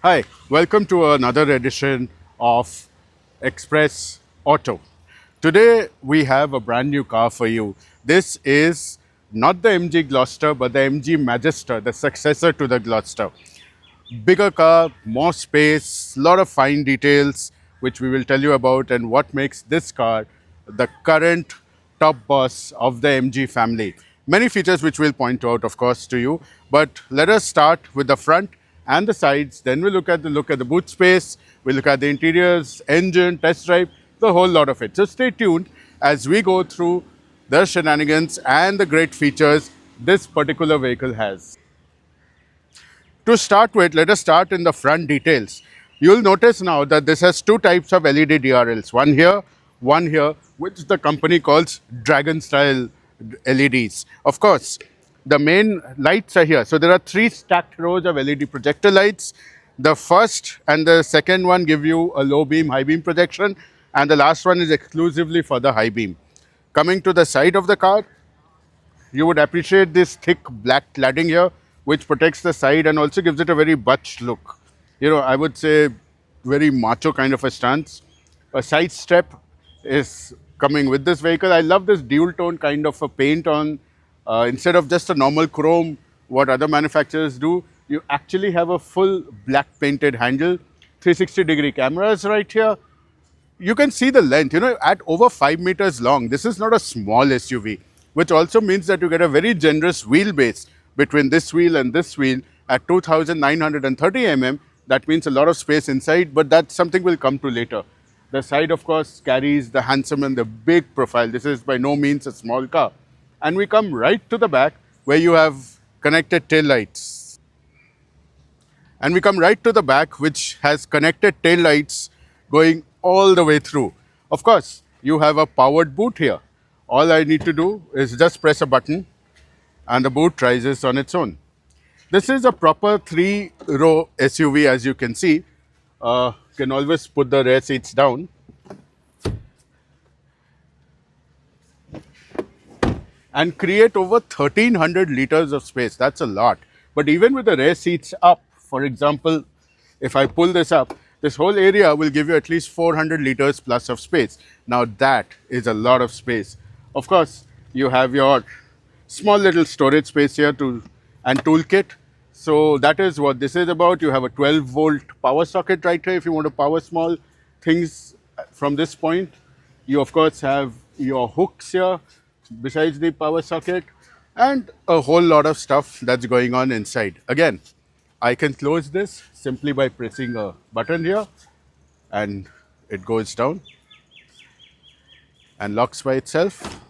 Hi, welcome to another edition of Express Auto. Today we have a brand new car for you. This is not the MG Gloster but the MG Magister, the successor to the Gloster. Bigger car, more space, lot of fine details which we will tell you about and what makes this car the current top boss of the MG family. Many features which we'll point out, of course, to you. But let us start with the front and the sides. Then we'll look at the boot space. We'll look at the interiors, engine, test drive, the whole lot of it. So stay tuned as we go through the shenanigans and the great features this particular vehicle has. To start with, let us start in the front details. You'll notice now that this has two types of LED DRLs, one here, which the company calls Dragon style LEDs. Of course, the main lights are here. So there are three stacked rows of LED projector lights. The first and the second one give you a low beam, high beam projection, and the last one is exclusively for the high beam. Coming to the side of the car, you would appreciate this thick black cladding here, which protects the side and also gives it a very butch look. I would say very macho kind of a stance. A side step is coming with this vehicle. I love this dual tone kind of a paint on. Instead of just a normal chrome, what other manufacturers do, you actually have a full black painted handle, 360-degree cameras right here. You can see the length, at over 5 meters long. This is not a small SUV, which also means that you get a very generous wheelbase between this wheel and this wheel at 2,930 mm. That means a lot of space inside, but that's something we'll come to later. The side, of course, carries the handsome and the big profile. This is by no means a small car. And we come right to the back where you have connected tail lights. And we come right to the back, which has connected tail lights going all the way through. Of course, you have a powered boot here. All I need to do is just press a button and the boot rises on its own. This is a proper 3-row SUV, as you can see. You can always put the rear seats down. And create over 1,300 liters of space. That's a lot. But even with the rear seats up, for example, if I pull this up, this whole area will give you at least 400 liters plus of space. Now that is a lot of space. Of course, you have your small little storage space here and toolkit. So that is what this is about. You have a 12-volt power socket right here if you want to power small things from this point. You, of course, have your hooks here besides the power socket and a whole lot of stuff that's going on inside. Again, I can close this simply by pressing a button here and it goes down and locks by itself.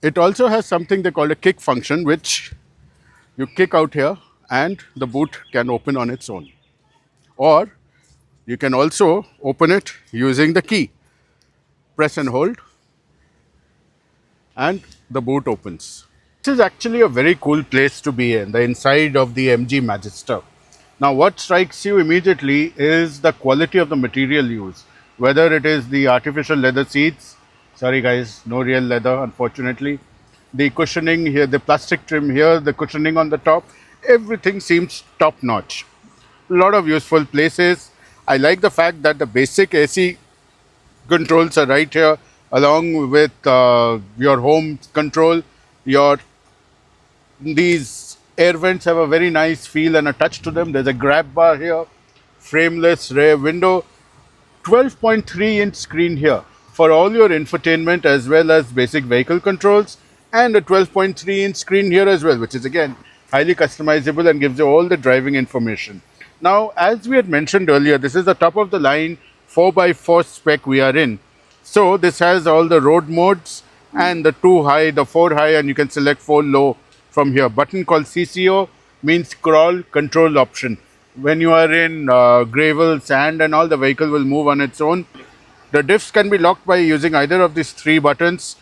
It also has something they call a kick function, which you kick out here and the boot can open on its own. Or you can also open it using the key. Press and hold and the boot opens. This is actually a very cool place to be in, the inside of the MG Magister. Now what strikes you immediately is the quality of the material used. Whether it is the artificial leather seats, sorry guys, no real leather unfortunately. The cushioning here, the plastic trim here, the cushioning on the top, everything seems top notch. A lot of useful places. I like the fact that the basic AC controls are right here along with your home control. These air vents have a very nice feel and a touch to them. There's a grab bar here, frameless rear window, 12.3-inch screen here for all your infotainment as well as basic vehicle controls, and a 12.3-inch screen here as well, which is again highly customizable and gives you all the driving information. Now, as we had mentioned earlier, this is the top of the line 4x4 spec we are in. So this has all the road modes and the 2 high, the 4 high, and you can select 4 low from here. Button called CCO means crawl control option. When you are in gravel, sand and all, the vehicle will move on its own. The diffs can be locked by using either of these 3 buttons,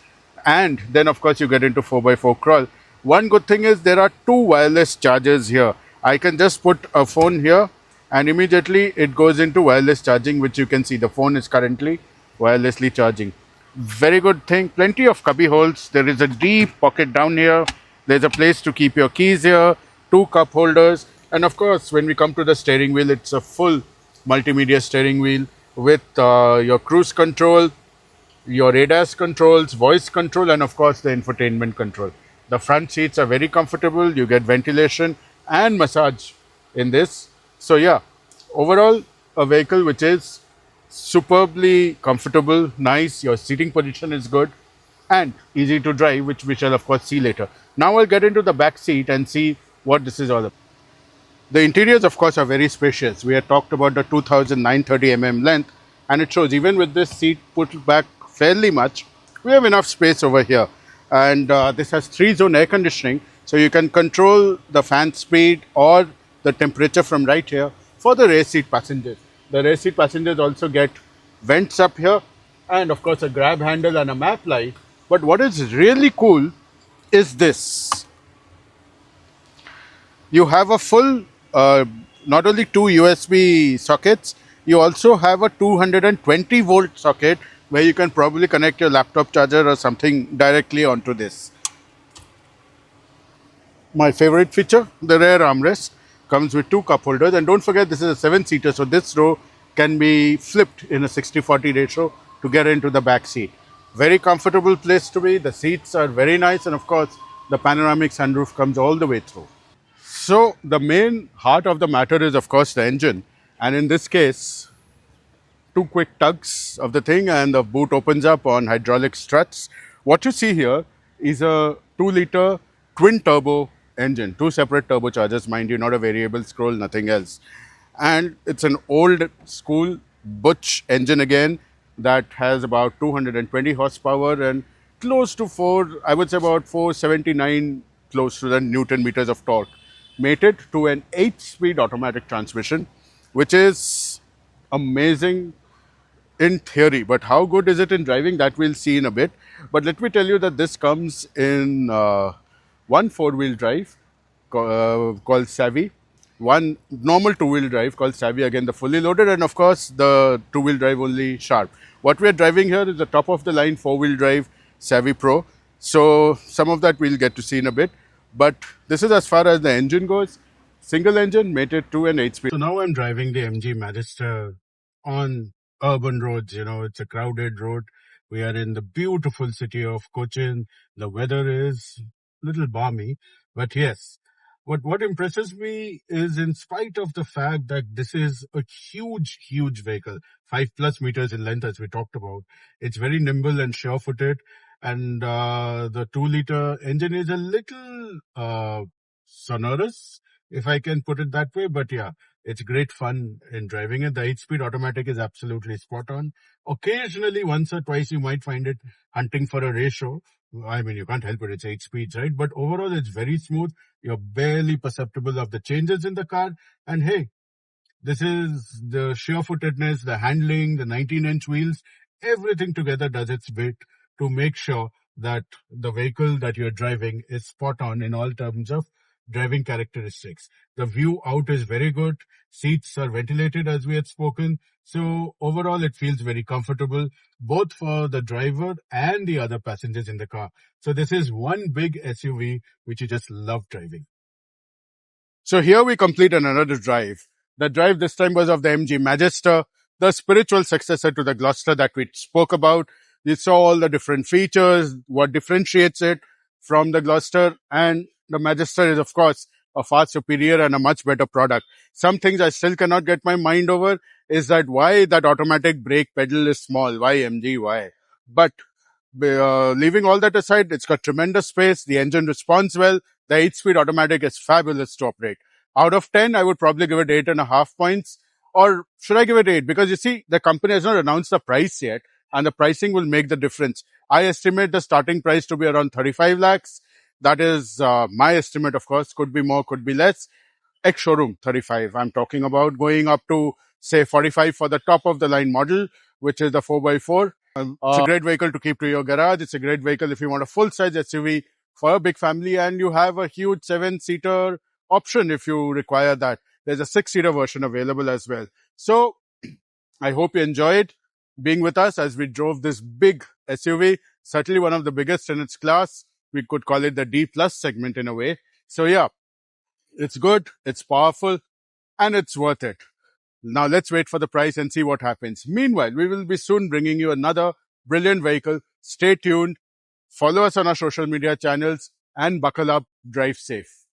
and then of course you get into 4x4 crawl. One good thing is there are 2 wireless chargers here. I can just put a phone here and immediately it goes into wireless charging, which you can see the phone is currently wirelessly charging. Very good thing. Plenty of cubby holes. There is a deep pocket down here. There's a place to keep your keys here, 2 cup holders, And of course, when we come to the steering wheel, it's a full multimedia steering wheel with your cruise control, your ADAS controls, voice control, and of course the infotainment control. The front seats are very comfortable. You get ventilation and massage in this. So yeah, overall a vehicle which is superbly comfortable, nice. Your seating position is good and easy to drive, which we shall of course see later. Now I'll get into the back seat and see what this is all about. The interiors, of course, are very spacious. We had talked about the 2930 mm length, and it shows even with this seat put back fairly much, we have enough space over here. And this has 3-zone air conditioning, so you can control the fan speed or the temperature from right here for the rear seat passengers. The rear seat passengers also get vents up here, and of course, a grab handle and a map light. But what is really cool is this. You have a full, not only two USB sockets, you also have a 220 volt socket where you can probably connect your laptop charger or something directly onto this. My favorite feature, the rear armrest comes with two cup holders, and don't forget this is a 7-seater, so this row can be flipped in a 60-40 ratio to get into the back seat. Very comfortable place to be. The seats are very nice, and of course the panoramic sunroof comes all the way through. So the main heart of the matter is of course the engine, and in this case two quick tugs of the thing and the boot opens up on hydraulic struts. What you see here is a 2-liter twin turbo engine, two separate turbochargers, mind you, not a variable scroll, nothing else. And it's an old school Butch engine again that has about 220 horsepower and close to I would say about 479 close to the Newton meters of torque, mated to an 8-speed automatic transmission, which is amazing in theory, but how good is it in driving, that we'll see in a bit. But let me tell you that this comes in one 4-wheel drive called Savvy, one normal 2-wheel drive called Savvy, again the fully loaded, and of course the 2-wheel drive only Sharp. What we are driving here is the top of the line 4-wheel drive Savvy Pro, so some of that we'll get to see in a bit. But this is as far as the engine goes. Single engine mated to an 8-speed. So now I'm driving the MG Magister on urban roads. You know, it's a crowded road. We are in the beautiful city of Cochin. The weather is a little balmy, but yes. What impresses me is, in spite of the fact that this is a huge vehicle, 5+ meters in length, as we talked about, it's very nimble and sure-footed. And the 2-liter engine is a little sonorous, if I can put it that way. But yeah, it's great fun in driving it. The 8-speed automatic is absolutely spot on. Occasionally, once or twice, you might find it hunting for a ratio. I mean, you can't help it. It's 8 speeds, right? But overall, it's very smooth. You're barely perceptible of the changes in the car. And hey, this is the sure-footedness, the handling, the 19-inch wheels, everything together does its bit to make sure that the vehicle that you're driving is spot on in all terms of driving characteristics. The view out is very good. Seats are ventilated, as we had spoken. So overall, it feels very comfortable, both for the driver and the other passengers in the car. So this is one big SUV which you just love driving. So here we complete another drive. The drive this time was of the MG Magister, the spiritual successor to the Gloster that we spoke about. We saw all the different features, what differentiates it from the Gloster, and the Magister is of course a far superior and a much better product. Some things I still cannot get my mind over is that why that automatic brake pedal is small, why MG, why? But leaving all that aside, it's got tremendous space. The engine responds well. The 8-speed automatic is fabulous to operate. Out of 10, I would probably give it 8.5 points. Or should I give it 8? Because you see, the company has not announced the price yet, and the pricing will make the difference. I estimate the starting price to be around 35 lakhs. That is my estimate, of course. Could be more, could be less. Ex-showroom 35. I'm talking about going up to, say, 45 for the top of the line model, which is the 4x4. It's a great vehicle to keep to your garage. It's a great vehicle if you want a full-size SUV for a big family, and you have a huge 7-seater option if you require that. There's a 6-seater version available as well. So I hope you enjoyed being with us as we drove this big SUV, certainly one of the biggest in its class. We could call it the D plus segment in a way. So yeah, It's good, it's powerful, and it's worth it. Now let's wait for the price and see what happens. Meanwhile, we will be soon bringing you another brilliant vehicle. Stay tuned, follow us on our social media channels, and buckle up, drive safe.